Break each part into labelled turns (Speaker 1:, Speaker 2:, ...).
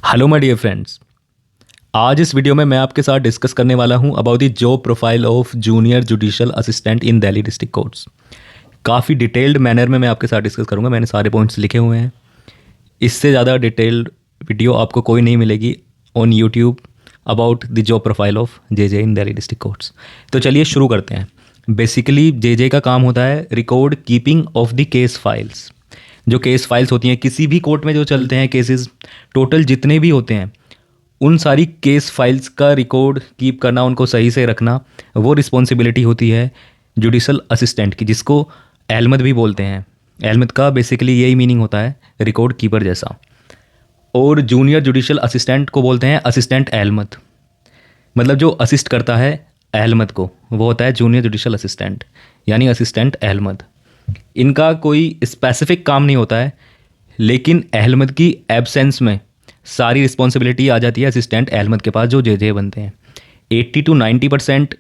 Speaker 1: Hello my dear friends. आज इस video में मैं आपके साथ डिस्कस करने वाला हूं about the job profile of junior judicial assistant in Delhi district courts. काफ़ी डिटेल्ड मैनर में मैं आपके साथ डिस्कस करूंगा। मैंने सारे पॉइंट्स लिखे हुए हैं। इससे ज़्यादा डिटेल्ड वीडियो आपको कोई नहीं मिलेगी on YouTube about the job profile of J in Delhi district courts. तो चलिए शुरू करते हैं। बेसिकली जे का काम होता है record keeping of the case files. जो केस फाइल्स होती हैं किसी भी कोर्ट में जो चलते हैं केसेस, टोटल जितने भी होते हैं उन सारी केस फाइल्स का रिकॉर्ड कीप करना, उनको सही से रखना, वो रिस्पॉन्सिबिलिटी होती है जुडिशल असिस्टेंट की, जिसको एलमद भी बोलते हैं। एलमद का बेसिकली यही मीनिंग होता है, रिकॉर्ड कीपर जैसा। और जूनियर जुडिशल असिस्टेंट को बोलते हैं असिस्टेंट एलमद। मतलब जो असिस्ट करता है एलमद को वो होता है जूनियर जुडिशल असिस्टेंट, यानी असिस्टेंट एलमद। इनका कोई स्पेसिफिक काम नहीं होता है, लेकिन अहमद की एब्सेंस में सारी रिस्पॉन्सिबिलिटी आ जाती है असिस्टेंट अहमद के पास, जो जे बनते हैं। 80 to 90%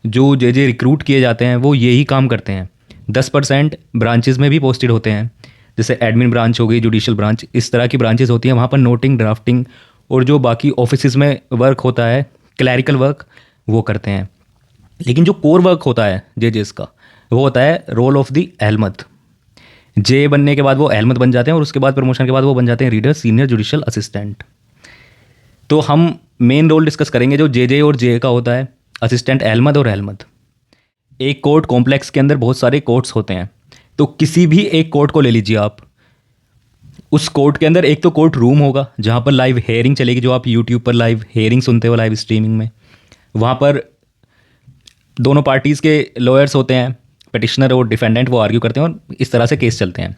Speaker 1: जो जे रिक्रूट किए जाते हैं वो यही काम करते हैं। 10% ब्रांचेस में भी पोस्टेड होते हैं, जैसे एडमिन ब्रांच हो गई, जुडिशल ब्रांच, इस तरह की ब्रांचेस होती हैं। वहाँ पर नोटिंग, ड्राफ्टिंग और जो बाकी ऑफिस में वर्क होता है, क्लैरिकल वर्क, वो करते हैं। लेकिन जो कोर वर्क होता है जे का, वो होता है रोल ऑफ द अहमद। जे बनने के बाद वो अहमद बन जाते हैं और उसके बाद प्रमोशन के बाद वो बन जाते हैं रीडर, सीनियर जुडिशियल असिस्टेंट। तो हम मेन रोल डिस्कस करेंगे जो जे और जे का होता है, असिस्टेंट अहमद और अहमद। एक कोर्ट कॉम्प्लेक्स के अंदर बहुत सारे कोर्ट्स होते हैं, तो किसी भी एक कोर्ट को ले लीजिए आप। उस कोर्ट के अंदर एक तो कोर्ट रूम होगा जहाँ पर लाइव हेयरिंग चलेगी, जो आप यूट्यूब पर लाइव हेयरिंग सुनते हो लाइव स्ट्रीमिंग में। वहाँ पर दोनों पार्टीज़ के लॉयर्स होते हैं, पिटिशनर और डिफेंडेंट, वो आर्ग्यू करते हैं और इस तरह से केस चलते हैं।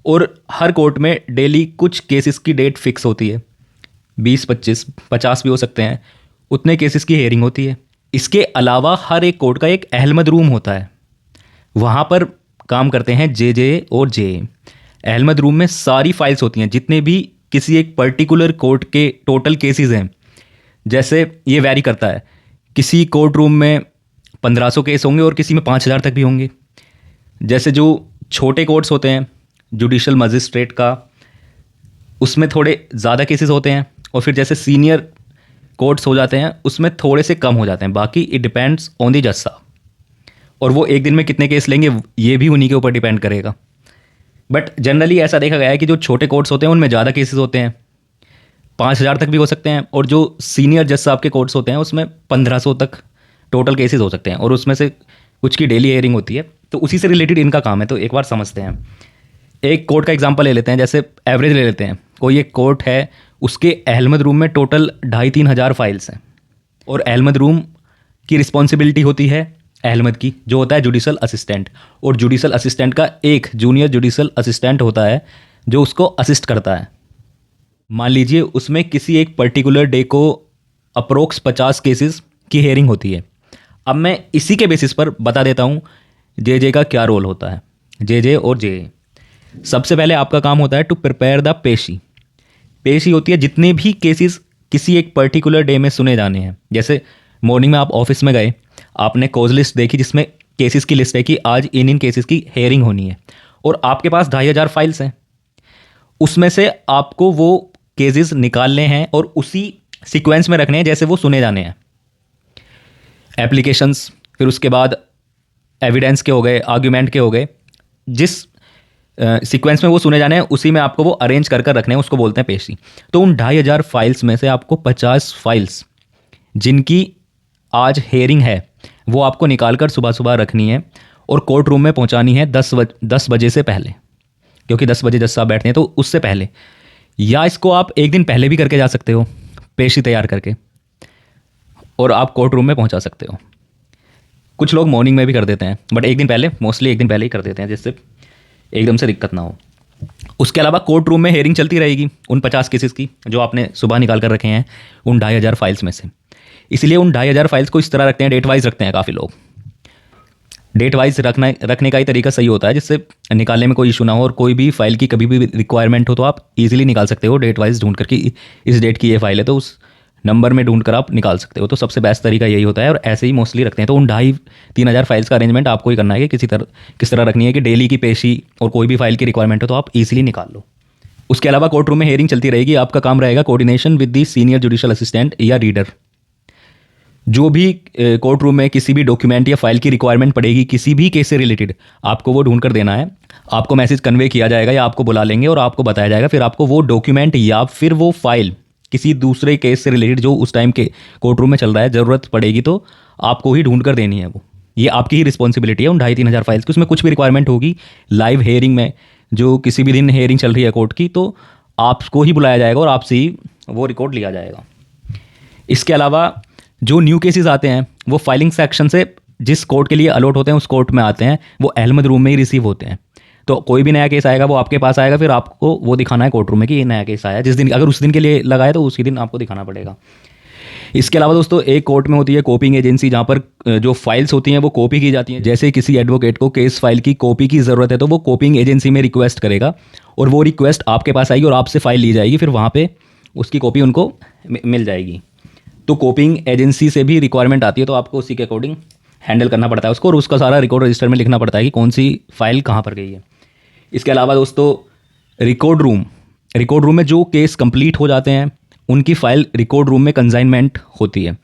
Speaker 1: और हर कोर्ट में डेली कुछ केसेस की डेट फिक्स होती है, 20, 25, 50 भी हो सकते हैं, उतने केसेस की हेयरिंग होती है। इसके अलावा हर एक कोर्ट का एक अहमद रूम होता है, वहाँ पर काम करते हैं जे और जे। अहमद रूम में सारी फाइल्स होती हैं, जितने भी किसी एक पर्टिकुलर कोर्ट के टोटल केसेस हैं। जैसे ये वैरी करता है, किसी कोर्ट रूम में 1500 केस होंगे और किसी में 5000 तक भी होंगे। जैसे जो छोटे कोर्ट्स होते हैं जुडिशल मजिस्ट्रेट का, उसमें थोड़े ज़्यादा केसेस होते हैं, और फिर जैसे सीनियर कोर्ट्स हो जाते हैं उसमें थोड़े से कम हो जाते हैं। बाकी इट डिपेंड्स ऑन दी जज साहब, और वो एक दिन में कितने केस लेंगे ये भी उन्हीं के ऊपर डिपेंड करेगा। बट जनरली ऐसा देखा गया है कि जो छोटे कोर्ट्स होते हैं उनमें ज़्यादा केसेस होते हैं, 5000 तक भी हो सकते हैं, और जो सीनियर जज साहब के कोर्ट्स होते हैं उसमें 1500 तक टोटल केसेस हो सकते हैं, और उसमें से कुछ की डेली हेयरिंग होती है। तो उसी से रिलेटेड इनका काम है। तो एक बार समझते हैं, एक कोर्ट का एग्जांपल ले लेते हैं, जैसे एवरेज ले लेते हैं। कोई एक कोर्ट है, उसके अहमद रूम में टोटल 2,500-3 हज़ार फाइल्स हैं, और अहमद रूम की रिस्पॉन्सिबिलिटी होती है अहमद की, जो होता है जुडिशल असिस्टेंट। और जुडिशल असिस्टेंट का एक जूनियर जुडिशल असिस्टेंट होता है जो उसको असिस्ट करता है। मान लीजिए उसमें किसी एक पर्टिकुलर डे को अप्रोक्स 50 केसेस की हेयरिंग होती है। अब मैं इसी के बेसिस पर बता देता हूँ जे का क्या रोल होता है। जे और जे, सबसे पहले आपका काम होता है टू प्रिपेयर द पेशी। पेशी होती है जितने भी केसेस किसी एक पर्टिकुलर डे में सुने जाने हैं। जैसे मॉर्निंग में आप ऑफिस में गए, आपने कॉज लिस्ट देखी जिसमें केसेस की लिस्ट है कि आज इन केसेस की हेयरिंग होनी है, और आपके पास 2500 फाइल्स हैं। उसमें से आपको वो केसेस निकालने हैं और उसी सीक्वेंस में रखने हैं जैसे वो सुने जाने हैं। एप्लीकेशंस, फिर उसके बाद एविडेंस के हो गए, आर्ग्यूमेंट के हो गए, जिस सीक्वेंस में वो सुने जाने हैं उसी में आपको वो अरेंज कर रखने हैं, उसको बोलते हैं पेशी। तो उन 2500 फाइल्स में से आपको 50 फाइल्स जिनकी आज हेयरिंग है वो आपको निकाल कर सुबह सुबह रखनी है, और कोर्ट रूम में पहुंचानी है 10 बजे से पहले, क्योंकि 10 बजे जज साहब बैठते हैं, तो उससे पहले। या इसको आप एक दिन पहले भी करके जा सकते हो, पेशी तैयार करके, और आप कोर्ट रूम में पहुंचा सकते हो। कुछ लोग मॉर्निंग में भी कर देते हैं, बट एक दिन पहले, मोस्टली एक दिन पहले ही कर देते हैं, जिससे एकदम से दिक्कत ना हो। उसके अलावा कोर्ट रूम में हेयरिंग चलती रहेगी उन 50 केसेस की जो आपने सुबह निकाल कर रखे हैं उन 2500 फाइल्स में से। इसलिए उन 2500 फाइल्स को इस तरह रखते हैं, डेट वाइज रखते हैं काफ़ी लोग। डेट वाइज रखने का ही तरीका सही होता है, जिससे निकालने में कोई इशू ना हो, और कोई भी फाइल की कभी भी रिक्वायरमेंट हो तो आप इजीली निकाल सकते हो डेट वाइज ढूंढ कर कि इस डेट की ये फाइल है, तो उस नंबर में ढूंढ कर आप निकाल सकते हो। तो सबसे बेस्ट तरीका यही होता है, और ऐसे ही मोस्टली रखते हैं। तो उन 2,500-3 हज़ार फाइल्स का अरेंजमेंट आपको ही करना है कि किस तरह रखनी है कि डेली की पेशी और कोई भी फाइल की रिक्वायरमेंट हो तो आप इजीली निकाल लो। उसके अलावा कोर्ट रूम में हेयरिंग चलती रहेगी। आपका काम रहेगा coordination with the senior judicial assistant या रीडर। जो भी कोर्ट रूम में किसी भी डॉक्यूमेंट या फाइल की रिक्वायरमेंट पड़ेगी किसी भी केस से रिलेटेड, आपको वो ढूंढ कर देना है। आपको मैसेज कन्वे किया जाएगा या आपको बुला लेंगे और आपको बताया जाएगा, फिर आपको वो डॉक्यूमेंट या फिर वो फाइल किसी दूसरे केस से रिलेटेड जो उस टाइम के कोर्ट रूम में चल रहा है, ज़रूरत पड़ेगी तो आपको ही ढूंढ कर देनी है वो। ये आपकी ही रिस्पॉन्सिबिलिटी है उन 2,500-3,000 फाइल्स की। उसमें कुछ भी रिक्वायरमेंट होगी लाइव हेयरिंग में, जो किसी भी दिन हेयरिंग चल रही है कोर्ट की, तो आपको ही बुलाया जाएगा और आपसे ही वो रिकॉर्ड लिया जाएगा। इसके अलावा जो न्यू केसेस आते हैं वो फाइलिंग सेक्शन से जिस कोर्ट के लिए अलॉट होते हैं उस कोर्ट में आते हैं, वो अहमद रूम में ही रिसीव होते हैं। तो कोई भी नया केस आएगा वो आपके पास आएगा, फिर आपको वो दिखाना है कोर्ट रूम में कि ये नया केस आया। जिस दिन अगर उस दिन के लिए लगाए तो उसी दिन आपको दिखाना पड़ेगा। इसके अलावा दोस्तों एक कोर्ट में होती है कॉपिंग एजेंसी, जहाँ पर जो फाइल्स होती हैं वो कॉपी की जाती हैं। जैसे किसी एडवोकेट को केस फाइल की कॉपी की ज़रूरत है तो वो कॉपिंग एजेंसी में रिक्वेस्ट करेगा और वो रिक्वेस्ट आपके पास आएगी और आपसे फाइल ली जाएगी, फिर वहाँ पर उसकी कॉपी उनको मिल जाएगी। तो कॉपिंग एजेंसी से भी रिक्वायरमेंट आती है तो आपको उसी के अकॉर्डिंग हैंडल करना पड़ता है उसको, और उसका सारा रिकॉर्ड रजिस्टर में लिखना पड़ता है कि कौन सी फाइल कहाँ पर गई है। इसके अलावा दोस्तों रिकॉर्ड रूम में जो केस कंप्लीट हो जाते हैं उनकी फ़ाइल रिकॉर्ड रूम में कंसाइनमेंट होती है,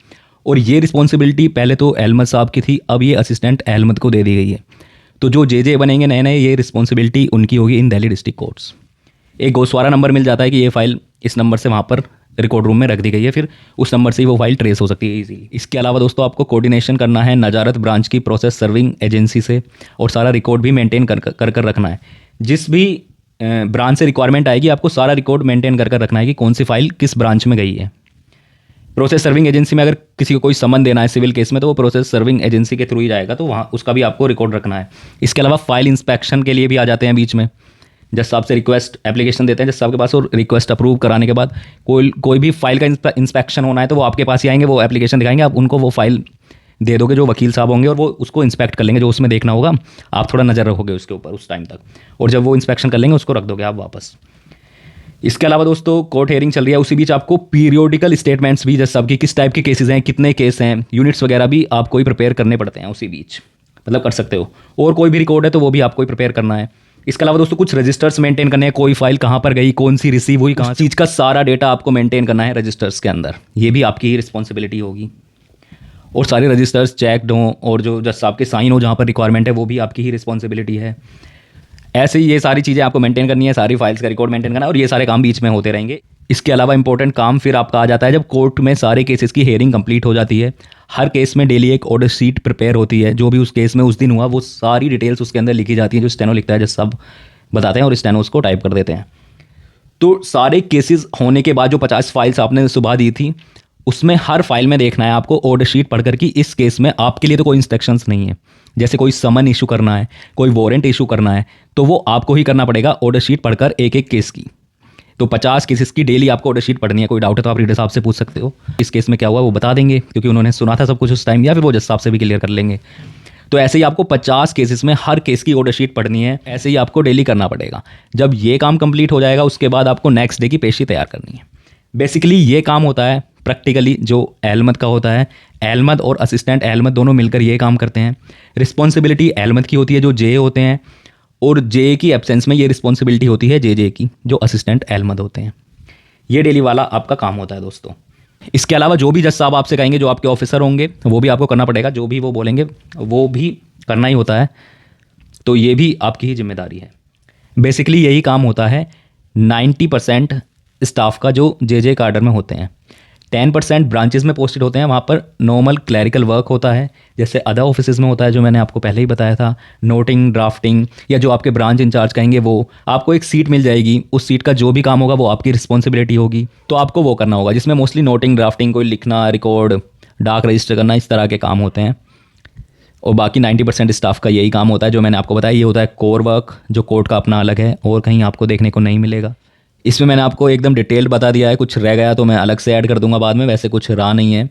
Speaker 1: और ये रिस्पॉन्सिबिलिटी पहले तो अहमद साहब की थी, अब ये असिस्टेंट अहमद को दे दी गई है। तो जो जे बनेंगे नए नए, ये रिस्पॉन्सिबिलिटी उनकी होगी इन दिल्ली डिस्ट्रिक्ट कोर्ट्स। एक गोसवारा नंबर मिल जाता है कि ये फ़ाइल इस नंबर से वहाँ पर रिकॉर्ड रूम में रख दी गई है, फिर उस नंबर से ही वो फाइल ट्रेस हो सकती है इजीली। इसके अलावा दोस्तों आपको कोऑर्डिनेशन करना है नजारत ब्रांच की प्रोसेस सर्विंग एजेंसी से, और सारा रिकॉर्ड भी मेंटेन कर रखना है। जिस भी ब्रांच से रिक्वायरमेंट आएगी आपको सारा रिकॉर्ड मेंटेन कर रखना है कि कौन सी फाइल किस ब्रांच में गई है। प्रोसेस सर्विंग एजेंसी में अगर किसी को कोई समन देना है सिविल केस में तो वो प्रोसेस सर्विंग एजेंसी के थ्रू ही जाएगा, तो वहाँ उसका भी आपको रिकॉर्ड रखना है। इसके अलावा फाइल इंस्पेक्शन के लिए भी आ जाते हैं बीच में। जज साहब से रिक्वेस्ट एप्लीकेशन देते हैं जज साहब के पास, और रिक्वेस्ट अप्रूव कराने के बाद कोई भी फाइल का इंस्पेक्शन होना है तो वो आपके पास ही आएंगे, वो एप्लीकेशन दिखाएंगे, आप उनको वो फाइल दे दोगे जो वकील साहब होंगे और वो उसको इंस्पेक्ट कर लेंगे। जो उसमें देखना होगा आप थोड़ा नज़र रखोगे उसके ऊपर उस टाइम तक, और जब वो इंस्पेक्शन कर लेंगे उसको रख दोगे आप वापस। इसके अलावा दोस्तों कोर्ट हेयरिंग चल रही है, उसी बीच आपको पीरियोडिकल स्टेटमेंट्स भी जज साहब की किस टाइप के केसेस हैं, कितने केस हैं, यूनिट्स वगैरह भी आपको ही प्रिपेयर करने पड़ते हैं उसी बीच, मतलब कर सकते हो। और कोई भी रिकॉर्ड है तो वो भी आपको ही प्रिपेयर करना है। इसके अलावा दोस्तों कुछ रजिस्टर्स मेंटेन करने हैं, कोई फाइल कहाँ पर गई, कौन सी रिसीव हुई, कहाँ चीज़ का सारा डेटा आपको मेंटेन करना है रजिस्टर्स के अंदर, ये भी आपकी ही रिस्पॉन्सिबिलिटी होगी। और सारे रजिस्टर्स चेकड हों और जो जज साहब के साइन हो जहाँ पर रिक्वायरमेंट है वो भी आपकी ही रिस्पॉन्सिबिलिटी है। ऐसे ही ये सारी चीज़ें आपको मेंटेन करनी है, सारी फाइल्स का रिकॉर्ड मेंटेन करना है, और ये सारे काम बीच में होते रहेंगे। इसके अलावा इंपॉर्टेंट काम फिर आपका आ जाता है जब कोर्ट में सारे केसेस की हेयरिंग कंप्लीट हो जाती है। हर केस में डेली एक ऑर्डर शीट प्रिपेयर होती है, जो भी उस केस में उस दिन हुआ वो सारी डिटेल्स उसके अंदर लिखी जाती है, जो स्टेनो लिखता है जज साहब बताते हैं और स्टेनो उसको टाइप कर देते हैं। तो सारे केसेस होने के बाद जो 50 फाइल्स आपने सुबह दी थी उसमें हर फाइल में देखना है आपको ऑर्डर शीट पढ़कर कि इस केस में आपके लिए तो कोई इंस्ट्रक्शंस नहीं है। जैसे कोई समन इशू करना है, कोई वारंट इशू करना है, तो वो आपको ही करना पड़ेगा ऑर्डर शीट पढ़कर एक एक केस की। तो 50 केसेस की डेली आपको ऑर्डर शीट पढ़नी है। कोई डाउट है तो आप रीडर साहब से पूछ सकते हो, इस केस में क्या हुआ वो बता देंगे क्योंकि उन्होंने सुना था सब कुछ उस टाइम, या फिर वो जज साहब से भी क्लियर कर लेंगे। तो ऐसे ही आपको 50 केसेस में हर केस की ऑर्डर शीट पढ़नी है, ऐसे ही आपको डेली करना पड़ेगा। जब ये काम कंप्लीट हो जाएगा उसके बाद आपको नेक्स्ट डे की पेशी तैयार करनी है। बेसिकली ये काम होता है प्रैक्टिकली जो अहमद का होता है, अहमद और असिस्टेंट अहमद दोनों मिलकर ये काम करते हैं। रिस्पॉन्सिबिलिटी अहमद की होती है जो जे होते हैं, और जे की एब्सेंस में ये रिस्पॉन्सिबिलिटी होती है जे की जो असिस्टेंट अहमद होते हैं। ये डेली वाला आपका काम होता है दोस्तों। इसके अलावा जो भी जज साहब आपसे कहेंगे, जो आपके ऑफिसर होंगे वो भी आपको करना पड़ेगा, जो भी वो बोलेंगे वो भी करना ही होता है। तो ये भी आपकी ही जिम्मेदारी है। बेसिकली यही काम होता है 90% स्टाफ का जो जे कार्डर में होते हैं। 10% ब्रांचेस में पोस्टेड होते हैं, वहाँ पर नॉर्मल क्लैरिकल वर्क होता है जैसे अदर ऑफिसेज में होता है, जो मैंने आपको पहले ही बताया था, नोटिंग, ड्राफ्टिंग, या जो आपके ब्रांच इंचार्ज कहेंगे वो आपको एक सीट मिल जाएगी, उस सीट का जो भी काम होगा वो आपकी रिस्पॉन्सिबिलिटी होगी, तो आपको वो करना होगा, जिसमें मोस्टली नोटिंग, ड्राफ्टिंग, कोई लिखना, रिकॉर्ड, डाक रजिस्टर करना, इस तरह के काम होते हैं। और बाकी 90% स्टाफ का यही काम होता है जो मैंने आपको बताया। ये होता है कोर वर्क, जो कोर्ट का अपना अलग है और कहीं आपको देखने को नहीं मिलेगा। इसमें मैंने आपको एकदम डिटेल्ड बता दिया है, कुछ रह गया तो मैं अलग से ऐड कर दूंगा बाद में, वैसे कुछ रहा नहीं है।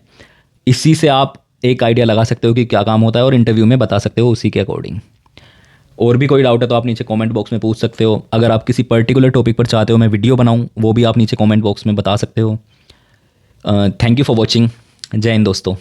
Speaker 1: इसी से आप एक आइडिया लगा सकते हो कि क्या काम होता है और इंटरव्यू में बता सकते हो उसी के अकॉर्डिंग। और भी कोई डाउट है तो आप नीचे कमेंट बॉक्स में पूछ सकते हो। अगर आप किसी पर्टिकुलर टॉपिक पर चाहते हो मैं वीडियो बनाऊँ, वो भी आप नीचे कमेंट बॉक्स में बता सकते हो। Thank you for watching. जय हिंद दोस्तों।